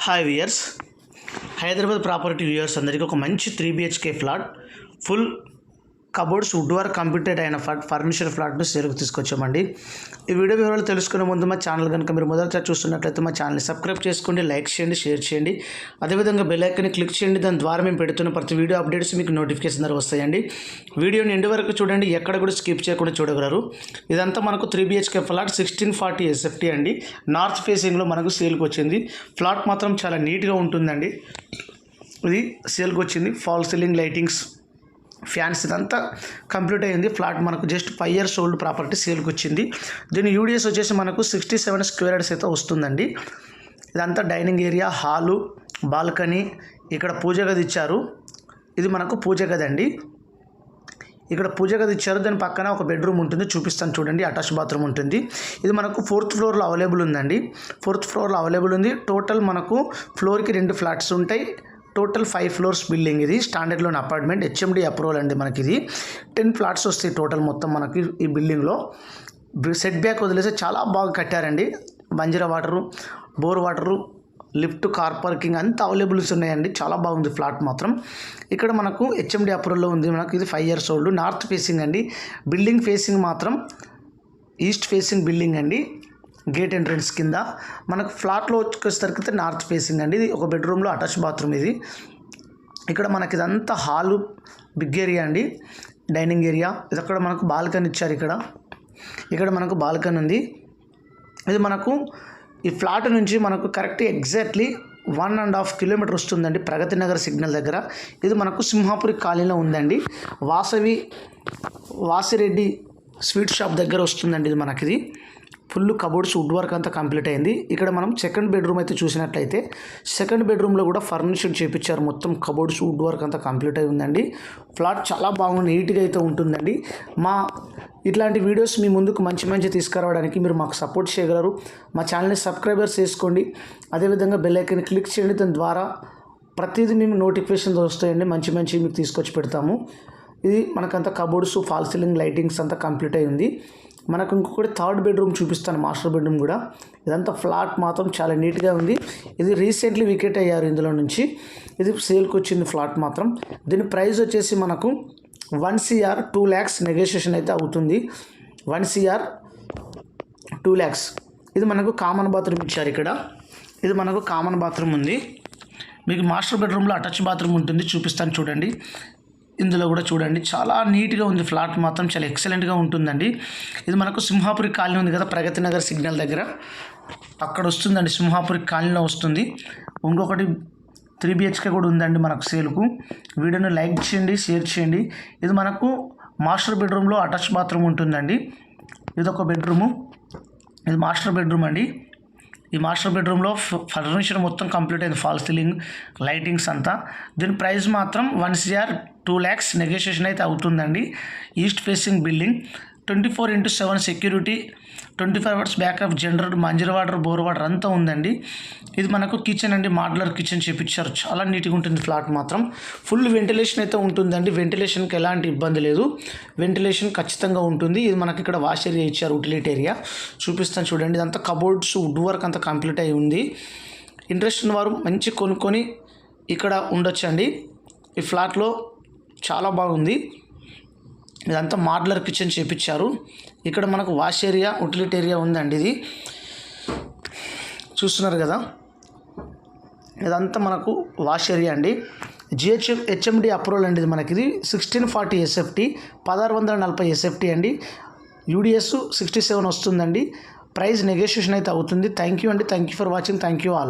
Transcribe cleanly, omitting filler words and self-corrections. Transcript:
Hi viewers, Hyderabad property viewers అందరికీ ఒక మంచి 3 BHK flat full cupboards wood work completed అయిన ఫర్నిచర్ ఫ్లాట్ను సేల్కి తీసుకొచ్చామండి. ఈ వీడియో వివరాలు తెలుసుకునే ముందు మా ఛానల్ కనుక మీరు మొదటిసారి చూస్తున్నట్లయితే మా ఛానల్ని సబ్స్క్రైబ్ చేసుకోండి, లైక్ చేయండి, షేర్ చేయండి. అదేవిధంగా బెల్ ఐకాన్ని క్లిక్ చేయండి. దాని ద్వారా మేము పెడుతున్న ప్రతి వీడియో అప్డేట్స్ మీకు నోటిఫికేషన్ ద్వారా వస్తాయండి. వీడియోని ఎండ్ వరకు చూడండి, ఎక్కడ కూడా స్కిప్ చేయకుండా చూడగలరు. ఇదంతా మనకు 3 BHK ఫ్లాట్ 1640 SFT అండి. నార్త్ ఫేసింగ్లో మనకు సేల్కి వచ్చింది. ఫ్లాట్ మాత్రం చాలా నీట్గా ఉంటుందండి. ఇది సేల్కి వచ్చింది. ఫాల్ సీలింగ్, లైటింగ్స్, ఫ్యాన్స్ ఇదంతా కంప్లీట్ అయ్యింది. ఫ్లాట్ మనకు జస్ట్ 5 years ఓల్డ్ ప్రాపర్టీ సేల్కి వచ్చింది. దీని యూడిఎస్ వచ్చేసి మనకు 67 square yards అయితే వస్తుందండి. ఇదంతా డైనింగ్ ఏరియా, హాలు, బాల్కనీ, ఇక్కడ పూజ గది ఇచ్చారు. ఇది మనకు పూజ గది అండి. ఇక్కడ పూజ గది ఇచ్చారు. దాని పక్కన ఒక బెడ్రూమ్ ఉంటుంది, చూపిస్తాను చూడండి. అటాచ్ బాత్రూమ్ ఉంటుంది. ఇది మనకు 4th floorలో అవైలబుల్ ఉందండి. 4th floorలో అవైలబుల్ ఉంది. టోటల్ మనకు ఫ్లోర్కి 2 ఫ్లాట్స్ ఉంటాయి. Total 5 floors building. ఇది standard loan apartment, HMD approval అండి. మనకి ఇది 10 ఫ్లాట్స్ వస్తాయి టోటల్ మొత్తం మనకి ఈ బిల్డింగ్లో. సెట్ బ్యాక్ వదిలేసి చాలా బాగా కట్టారండి. Manjeera water, bore water, lift, car parking అంతా అవైలబుల్స్ ఉన్నాయండి. చాలా బాగుంది ఫ్లాట్ మాత్రం. ఇక్కడ మనకు HMD అప్రూవల్లో ఉంది. మనకు ఇది 5 years ఓల్డ్. నార్త్ ఫేసింగ్ అండి. బిల్డింగ్ ఫేసింగ్ మాత్రం ఈస్ట్ ఫేసింగ్ బిల్డింగ్ అండి. గేట్ ఎంట్రన్స్ కింద మనకు ఫ్లాట్లో వచ్చేసరికి నార్త్ ఫేసింగ్ అండి. ఇది ఒక బెడ్రూమ్లో అటాచ్ బాత్రూమ్. ఇది ఇక్కడ మనకి ఇదంతా హాలు, బిగ్ ఏరియా అండి. డైనింగ్ ఏరియా, ఇది అక్కడ మనకు బాల్కనీ ఇచ్చారు. ఇక్కడ మనకు బాల్కనీ ఉంది. ఇది మనకు ఈ ఫ్లాట్ నుంచి మనకు కరెక్ట్ ఎగ్జాక్ట్లీ 1.5 kilometer వస్తుందండి, ప్రగతి నగర్ సిగ్నల్ దగ్గర. ఇది మనకు సింహాపురి కాలనీలో ఉందండి. వాసిరెడ్డి స్వీట్ షాప్ దగ్గర వస్తుందండి. ఇది మనకిది ఫుల్ కబోర్డ్స్, వుడ్ వర్క్ అంతా కంప్లీట్ అయింది. ఇక్కడ మనం సెకండ్ బెడ్రూమ్ అయితే చూసినట్లయితే సెకండ్ బెడ్రూమ్లో కూడా ఫర్నిచర్ చేయించారు. మొత్తం కబోర్డ్స్, వుడ్ వర్క్ అంతా కంప్లీట్ అయి ఉందండి. ఫ్లాట్ చాలా బాగుంది, నీట్గా అయితే ఉంటుందండి. ఇట్లాంటి వీడియోస్ మీ ముందుకు మంచి తీసుకురావడానికి మీరు మాకు సపోర్ట్ చేయగలరు. మా ఛానల్ని సబ్స్క్రైబర్స్ చేసుకోండి. అదేవిధంగా బెల్ ఐకాన్ని క్లిక్ చేయండి. దాని ద్వారా ప్రతిదీ మేము నోటిఫికేషన్స్ వస్తాయండి. మంచి మీకు తీసుకొచ్చి పెడతాము. ఇది మనకంతా కబోర్డ్స్, ఫాల్ సీలింగ్, లైటింగ్స్ అంతా కంప్లీట్ అయి ఉంది. మనకు ఇంకొకటి థర్డ్ బెడ్రూమ్ చూపిస్తాను, మాస్టర్ బెడ్రూమ్ కూడా. ఇదంతా ఫ్లాట్ మాత్రం చాలా నీట్గా ఉంది. ఇది రీసెంట్లీ వికెట్ అయ్యారు ఇందులో నుంచి. ఇది సేల్కి వచ్చింది ఫ్లాట్ మాత్రం. దీని ప్రైస్ వచ్చేసి మనకు 1 crore 2 lakhs నెగోషియేషన్ అయితే అవుతుంది. 1 crore 2 lakhs. ఇది మనకు కామన్ బాత్రూమ్ ఇచ్చారు. ఇది మనకు కామన్ బాత్రూమ్ ఉంది. మీకు మాస్టర్ బెడ్రూమ్లో అటాచ్ బాత్రూమ్ ఉంటుంది, చూపిస్తాను చూడండి. ఇందులో కూడా చూడండి, చాలా నీట్గా ఉంది. ఫ్లాట్ మాత్రం చాలా ఎక్సలెంట్గా ఉంటుందండి. ఇది మనకు సింహాపురి కాలనీ ఉంది కదా, ప్రగతి నగర్ సిగ్నల్ దగ్గర, అక్కడ వస్తుందండి. సింహాపురి కాలనీలో వస్తుంది. ఇంకొకటి 3 BHK కూడా ఉందండి మనకు సేల్కు. వీడియోని లైక్ చేయండి, షేర్ చేయండి. ఇది మనకు మాస్టర్ బెడ్రూమ్లో అటాచ్ బాత్రూమ్ ఉంటుందండి. ఇది ఒక బెడ్రూము. ఇది మాస్టర్ బెడ్రూమ్ అండి. ఈ మాస్టర్ బెడ్రూమ్లో ఫర్నిచర్ మొత్తం కంప్లీట్ అయింది. ఫాల్ సీలింగ్, లైటింగ్స్ అంతా. దీని ప్రైస్ మాత్రం 1 crore 2 lakhs నెగోషియేషన్ అయితే అవుతుందండి. East facing building, 24/7 security, 25 hours backup, general, Manjeera water, bore water అంతా ఉందండి. ఇది మనకు కిచెన్ అండి. మాడ్యులర్ కిచెన్ చేపించారు. చాలా నీట్గా ఉంటుంది ఫ్లాట్ మాత్రం. ఫుల్ వెంటిలేషన్ అయితే ఉంటుందండి. వెంటిలేషన్కి ఎలాంటి ఇబ్బంది లేదు. వెంటిలేషన్ ఖచ్చితంగా ఉంటుంది. ఇది మనకి ఇక్కడ వాష్ ఏరియా ఇచ్చారు, యూటిలిటీ ఏరియా. చూపిస్తాను చూడండి. ఇదంతా కబోర్డ్స్, వుడ్ వర్క్ అంతా కంప్లీట్ అయి ఉంది. ఇంట్రెస్ట్ ఉన్న వారు మంచి కొనుక్కొని ఇక్కడ ఉండొచ్చండి. ఈ ఫ్లాట్లో చాలా బాగుంది. ఇదంతా మాడ్యులర్ కిచెన్ చేపించారు. ఇక్కడ మనకు వాష్ ఏరియా, యూటిలిటీ ఏరియా ఉందండి. ఇది చూస్తున్నారు కదా, ఇదంతా మనకు వాష్ ఏరియా అండి. HMD అప్రూవల్ అండి. ఇది మనకి 1640 SFT, 1640 SFT అండి. UDS 67 వస్తుందండి. ప్రైస్ నెగోషియేషన్ అయితే అవుతుంది. థ్యాంక్ యూ అండి. Thank you for watching. Thank you all.